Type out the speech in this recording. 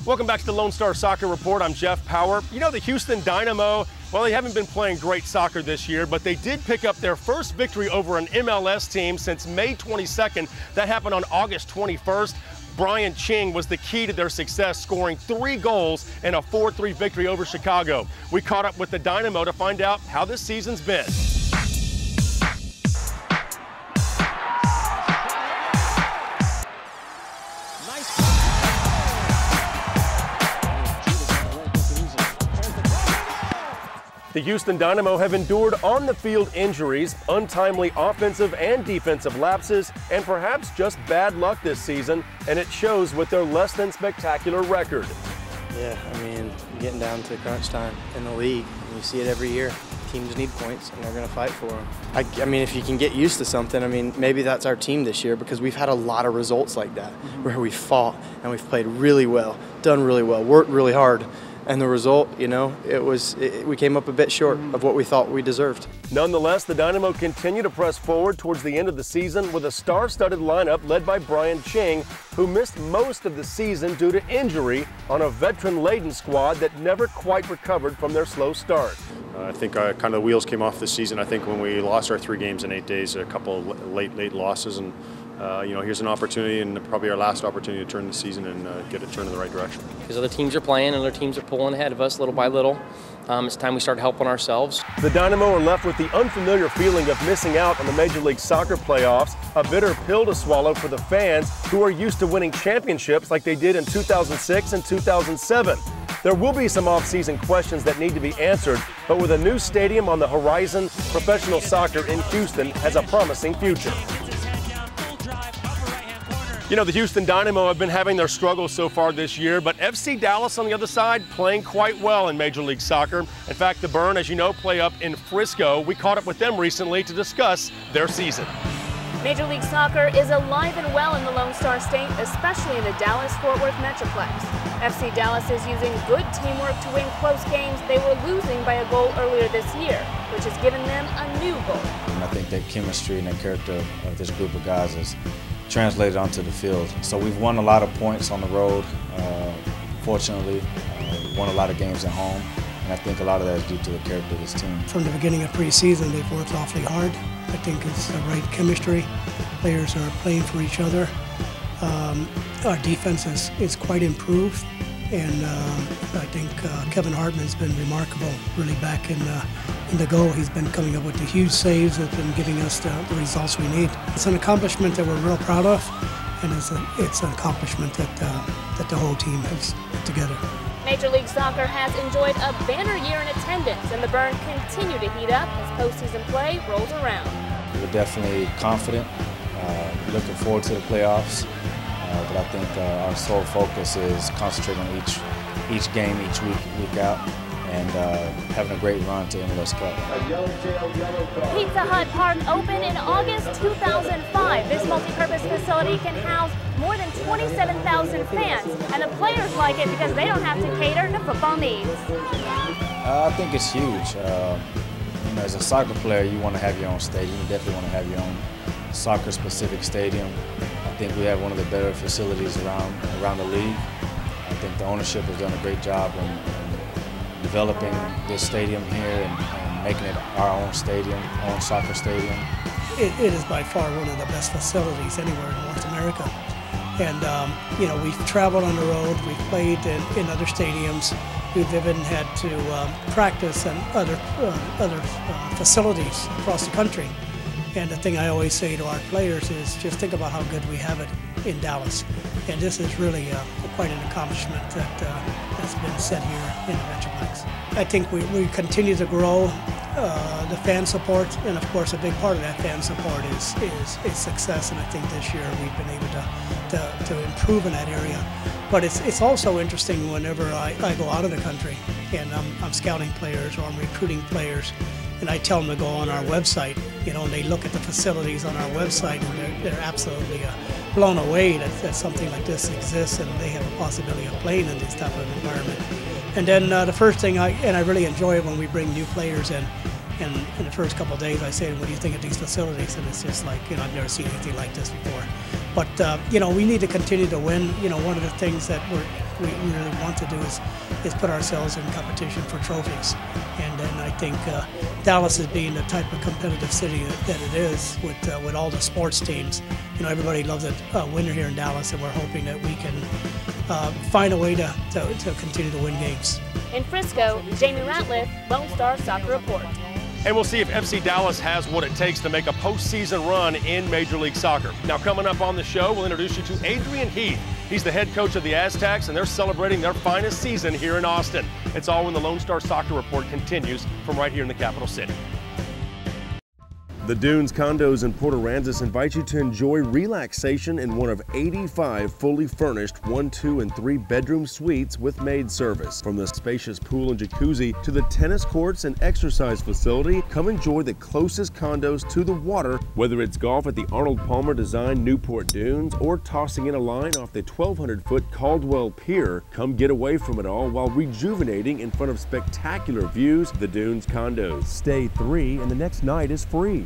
Welcome back to the Lone Star Soccer Report. I'm Jeff Power. You know, the Houston Dynamo, well, they haven't been playing great soccer this year, but they did pick up their first victory over an MLS team since May 22nd. That happened on August 21st. Brian Ching was the key to their success, scoring 3 goals in a 4-3 victory over Chicago. We caught up with the Dynamo to find out how this season's been. The Houston Dynamo have endured on-the-field injuries, untimely offensive and defensive lapses, and perhaps just bad luck this season, and it shows with their less than spectacular record. Yeah, I mean, getting down to crunch time in the league, and you see it every year. Teams need points, and they're going to fight for them. I mean, if you can get used to something, I mean, maybe that's our team this year, because we've had a lot of results like that, where we fought, and we've played really well, done really well, worked really hard. And the result, you know, we came up a bit short of what we thought we deserved. Nonetheless, the Dynamo continue to press forward towards the end of the season with a star-studded lineup led by Brian Ching, who missed most of the season due to injury on a veteran-laden squad that never quite recovered from their slow start. I think kind of the wheels came off this season. I think when we lost our 3 games in 8 days, a couple of late losses, and you know, here's an opportunity, and probably our last opportunity to turn the season and get it turned in the right direction. Because other teams are playing and other teams are pulling ahead of us little by little. It's time we start helping ourselves. The Dynamo are left with the unfamiliar feeling of missing out on the Major League Soccer playoffs, a bitter pill to swallow for the fans who are used to winning championships like they did in 2006 and 2007. There will be some off-season questions that need to be answered, but with a new stadium on the horizon, professional soccer in Houston has a promising future. You know, the Houston Dynamo have been having their struggles so far this year, but FC Dallas on the other side playing quite well in Major League Soccer. In fact, the Burn, as you know, play up in Frisco. We caught up with them recently to discuss their season. Major League Soccer is alive and well in the Lone Star State, especially in the Dallas-Fort Worth Metroplex. FC Dallas is using good teamwork to win close games they were losing by a goal earlier this year, which has given them a new goal. And I think that chemistry and the character of this group of guys is translated onto the field. So we've won a lot of points on the road, fortunately, won a lot of games at home, and I think a lot of that is due to the character of this team. From the beginning of preseason, they've worked awfully hard. I think it's the right chemistry. Players are playing for each other. Our defense is quite improved, and I think Kevin Hartman's been remarkable, really back in the goal. He's been coming up with the huge saves that have been giving us the results we need. It's an accomplishment that we're real proud of, and it's an accomplishment that the whole team has put together. Major League Soccer has enjoyed a banner year in attendance, and the Burn continue to heat up as postseason play rolls around. We're definitely confident, looking forward to the playoffs, but I think our sole focus is concentrating on each game, each week out, and having a great run to MLS Cup. Pizza Hut Park opened in August 2005. This multi-purpose facility can house more than 27,000 fans, and the players like it because they don't have to cater to football needs. I think it's huge. You know, as a soccer player, you want to have your own stadium. You definitely want to have your own soccer-specific stadium. I think we have one of the better facilities around the league. I think the ownership has done a great job in developing this stadium here and making it our own stadium, own soccer stadium. It is by far one of the best facilities anywhere in North America. And, you know, we've traveled on the road, we've played in other stadiums, we've even had to practice in other facilities across the country. And the thing I always say to our players is just think about how good we have it in Dallas. And this is really quite an accomplishment that's been set here in the Metroplex. I think we continue to grow the fan support, and of course a big part of that fan support is success, and I think this year we've been able to improve in that area. But it's also interesting whenever I go out of the country and I'm scouting players or I'm recruiting players, and I tell them to go on our website, you know, and they look at the facilities on our website, and they're absolutely blown away that something like this exists and they have a possibility of playing in this type of environment. And then the first thing I really enjoy it when we bring new players in, and in the first couple of days I say, what do you think of these facilities? And it's just like, you know, I've never seen anything like this before. But you know, we need to continue to win. You know, one of the things that we really want to do is put ourselves in competition for trophies. And then I think Dallas is being the type of competitive city that it is with all the sports teams. You know, everybody loves a winner here in Dallas, and we're hoping that we can find a way to continue to win games. In Frisco, Jamie Ratliff, Lone Star Soccer Report. And we'll see if FC Dallas has what it takes to make a postseason run in Major League Soccer. Now, coming up on the show, we'll introduce you to Adrian Heath. He's the head coach of the Aztex, and they're celebrating their finest season here in Austin. It's all when the Lone Star Soccer Report continues from right here in the capital city. The Dunes Condos in Port Aransas invite you to enjoy relaxation in one of 85 fully furnished 1, 2, and 3 bedroom suites with maid service. From the spacious pool and jacuzzi to the tennis courts and exercise facility, come enjoy the closest condos to the water, whether it's golf at the Arnold Palmer designed Newport Dunes or tossing in a line off the 1,200-foot Caldwell Pier. Come get away from it all while rejuvenating in front of spectacular views of the Dunes Condos. Stay 3 and the next night is free.